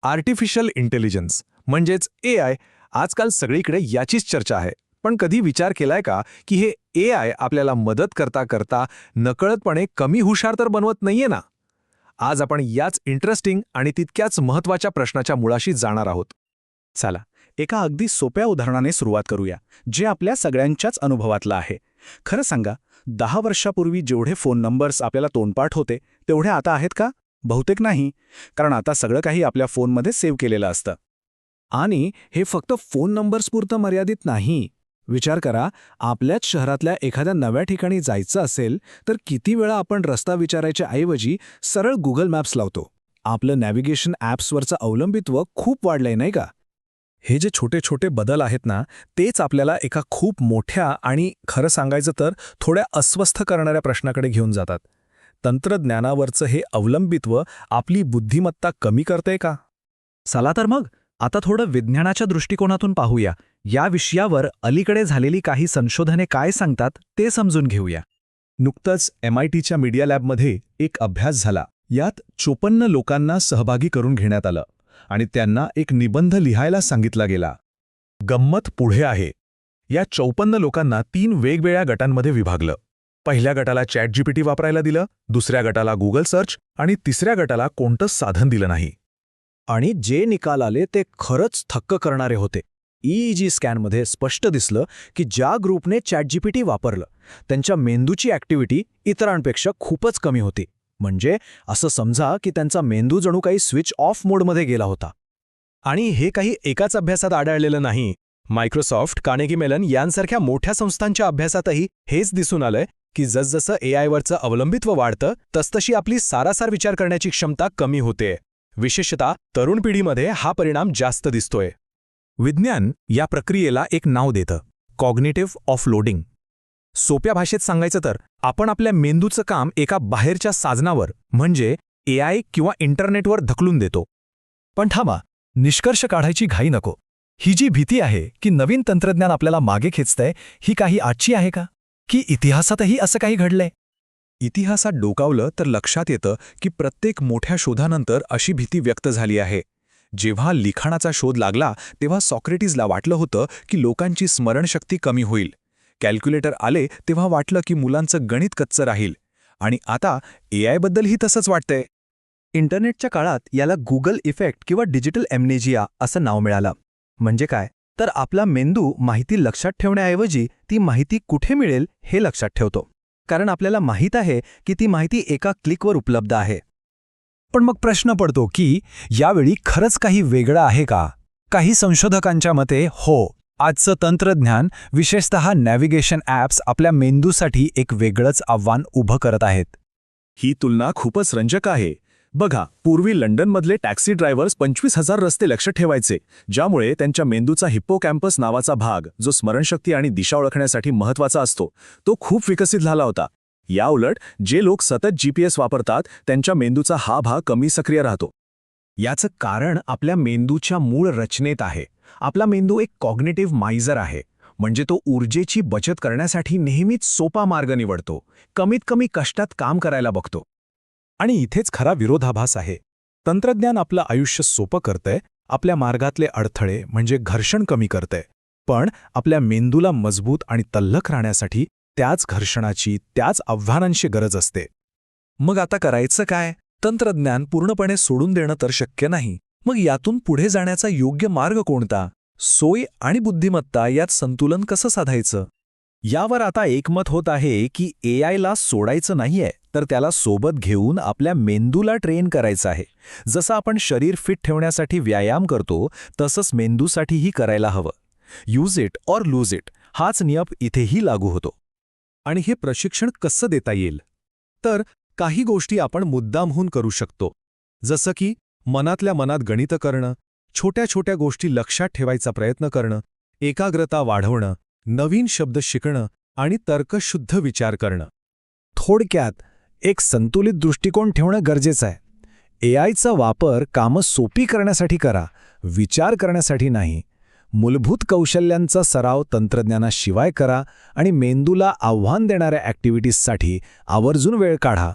Artificial intelligence म्हणजेच AI आजकाल सगळीकडे याचीच चर्चा आहे. पण कधी विचार केलाय का की हे AI आपल्याला मदत करता करता नकळतपणे कमी हुशार तर बनवत नाहीये ना? आज आपण याच इंटरेस्टिंग आणि तितक्याच महत्त्वाच्या प्रश्नाच्या मुळाशी जाणार आहोत. चला, एका अगदी सोप्या उदाहरणाने सुरुवात करूया, जे आपल्या सगळ्यांच्याच अनुभवातलं आहे. खरं सांगा, 10 वर्षापूर्वी जेवढे फोन नंबर्स आपल्याला तोंडपाठ होते, तेवढे आता आहेत का? बहुतेक नाही, कारण आता सगळं काही आपल्या फोनमध्ये सेव्ह केलेलं असतं. आणि हे फक्त फोन नंबर्सपुरतं मर्यादित नाही. विचार करा, आपल्याच शहरातल्या एखाद्या नव्या ठिकाणी जायचं असेल तर किती वेळा आपण रस्ता विचारायच्या ऐवजी सरळ गुगल मॅप्स लावतो. आपलं नॅव्हिगेशन ॲप्सवरचं अवलंबित्व खूप वाढलंय नाही का? हे जे छोटे छोटे बदल आहेत ना, तेच आपल्याला एका खूप मोठ्या आणि खरं सांगायचं तर थोड्या अस्वस्थ करणाऱ्या प्रश्नाकडे घेऊन जातात. तंत्रज्ञानावरचं हे अवलंबित्व आपली बुद्धिमत्ता कमी करतंय का? चला तर मग आता थोडं विज्ञानाच्या दृष्टिकोनातून पाहूया. या विषयावर अलीकडे झालेली काही संशोधने काय सांगतात ते समजून घेऊया. नुकतंच MITच्या मीडिया लॅबमध्ये एक अभ्यास झाला. यात 54 लोकांना सहभागी करून घेण्यात आलं आणि त्यांना एक निबंध लिहायला सांगितला गेला. गंमत पुढे आहे. या 54 लोकांना 3 वेगवेगळ्या गटांमध्ये विभागलं. पहिल्या गटाला ChatGPT वापरायला दिलं, दुसऱ्या गटाला Google सर्च आणि तिसऱ्या गटाला कोणतंच साधन दिलं नाही. आणि जे निकाल आले ते खरंच थक्क करणारे होते. EEG स्कॅनमध्ये स्पष्ट दिसलं की ज्या ग्रुपने ChatGPT वापरलं त्यांच्या मेंदूची ॲक्टिव्हिटी इतरांपेक्षा खूपच कमी होती. म्हणजे असं समजा की त्यांचा मेंदू जणू काही स्विच ऑफ मोडमध्ये गेला होता. आणि हे काही एकाच अभ्यासात आढळलेलं नाही. मायक्रोसॉफ्ट, कार्नेगी मेलन यांसारख्या मोठ्या संस्थांच्या अभ्यासातही हेच दिसून आलंय की जसजसं AIवरचं अवलंबित्व वाढतं तसतशी आपली सारासार विचार करण्याची क्षमता कमी होते. विशेषतः तरुण पिढीमध्ये हा परिणाम जास्त दिसतोय. विज्ञान या प्रक्रियेला एक नाव देतं, कॉग्निटिव्ह ऑफलोडिंग. सोप्या भाषेत सांगायचं तर आपण आपल्या मेंदूचं काम एका बाहेरच्या साधनावर म्हणजे AI किंवा इंटरनेटवर ढकलून देतो. पण थांबा, निष्कर्ष काढायची घाई नको. ही जी भीती आहे की नवीन तंत्रज्ञान आपल्याला मागे खेचतंय, ही काही आजची आहे का? की इतिहासातही असं काही घडलंय? इतिहासात डोकावलं तर लक्षात येतं की प्रत्येक मोठ्या शोधानंतर अशी भीती व्यक्त झाली आहे. जेव्हा लिखाणाचा शोध लागला तेव्हा सॉक्रेटिसला वाटलं होतं की लोकांची स्मरणशक्ती कमी होईल. कॅल्क्युलेटर आले तेव्हा वाटलं की मुलांचं गणित कच्चं राहील. आणि आता AIबद्दलही तसंच वाटतंय. इंटरनेटच्या काळात याला गुगल इफेक्ट किंवा डिजिटल ॲम्नेजिया असं नाव मिळालं. म्हणजे काय? तर आपला मेंदू माहिती लक्षात ठेवण्याऐवजी ती माहिती कुठे मिळेल हे लक्षात ठेवतो. कारण आपल्याला माहीत आहे की ती माहिती एका क्लिकवर उपलब्ध आहे. पण मग प्रश्न पडतो की यावेळी खरंच काही वेगळं आहे का? काही संशोधकांच्या मते हो, आजचं तंत्रज्ञान विशेषतः नॅव्हिगेशन ॲप्स आपल्या मेंदूसाठी एक वेगळंच आव्हान उभं करत आहेत. ही तुलना खूपच रंजक आहे. बघा, पूर्वी लंडनमधले टॅक्सी ड्रायव्हर्स 25,000 रस्ते लक्षात ठेवायचे, ज्यामुळे त्यांच्या मेंदूचा हिप्पोकॅम्पस नावाचा भाग, जो स्मरणशक्ती आणि दिशा ओळखण्यासाठी महत्त्वाचा असतो, तो खूप विकसित झाला होता. याउलट जे लोक सतत GPS वापरतात त्यांच्या मेंदूचा हा भाग कमी सक्रिय राहतो. याचं कारण आपल्या मेंदूच्या मूळ रचनेत आहे. आपला मेंदू एक कॉग्निटिव्ह माइजर आहे. म्हणजे तो ऊर्जेची बचत करण्यासाठी नेहमीच सोपा मार्ग निवडतो, कमीत कमी कष्टात काम करायला बघतो. आणि इथेच खरा विरोधाभास आहे. तंत्रज्ञान आपलं आयुष्य सोपं करतंय, आपल्या मार्गातले अडथळे म्हणजे घर्षण कमी करतंय. पण आपल्या मेंदूला मजबूत आणि तल्लख राहण्यासाठी त्याच घर्षणाची, त्याच आव्हानांची गरज असते. मग आता करायचं काय? तंत्रज्ञान पूर्णपणे सोडून देणं तर शक्य नाही. मग यातून पुढे जाण्याचा योग्य मार्ग कोणता? सोय आणि बुद्धिमत्ता यात संतुलन कसं साधायचं? यावर आता एकमत होत आहे की AIला सोडायचं नाहीये, तर त्याला सोबत घेऊन आपल्या मेंदूला ट्रेन करायचं आहे. जसं आपण शरीर फिट ठेवण्यासाठी व्यायाम करतो, तसंच मेंदूसाठीही करायला हवं. Use it or lose it हाच नियम इथेही लागू होतो. आणि हे प्रशिक्षण कसं देता येईल? तर काही गोष्टी आपण मुद्दामहून करू शकतो. जसं की मनातल्या मनात गणितं करणं, छोट्या छोट्या गोष्टी लक्षात ठेवायचा प्रयत्न करणं, एकाग्रता वाढवणं, नवीन शब्द शिकणं आणि तर्कशुद्ध विचार करणं. थोडक्यात एक संतुलित दृष्टिकोन ठेवणं गरजेचं आहे. AIचा वापर कामं सोपी करण्यासाठी करा, विचार करण्यासाठी नाही. मूलभूत कौशल्यांचा सराव तंत्रज्ञानाशिवाय करा आणि मेंदूला आव्हान देणाऱ्या ॲक्टिव्हिटीजसाठी आवर्जून वेळ काढा.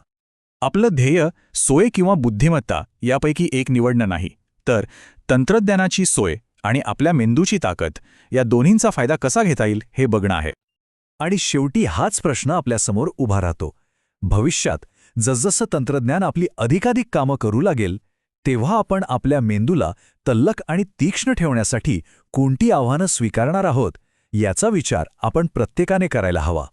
आपलं ध्येय सोय किंवा बुद्धिमत्ता यापैकी एक निवडणं नाही, तर तंत्रज्ञानाची सोय आणि आपल्या मेंदूची ताकद या दोन्हींचा फायदा कसा घेता येईल हे बघणं आहे. आणि शेवटी हाच प्रश्न आपल्यासमोर उभा राहतो. भविष्यात जसजसं तंत्रज्ञान आपली अधिकाधिक कामं करू लागेल, तेव्हा आपण आपल्या मेंदूला तल्लख आणि तीक्ष्ण ठेवण्यासाठी कोणती आव्हानं स्वीकारणार आहोत, याचा विचार आपण प्रत्येकाने करायला हवा.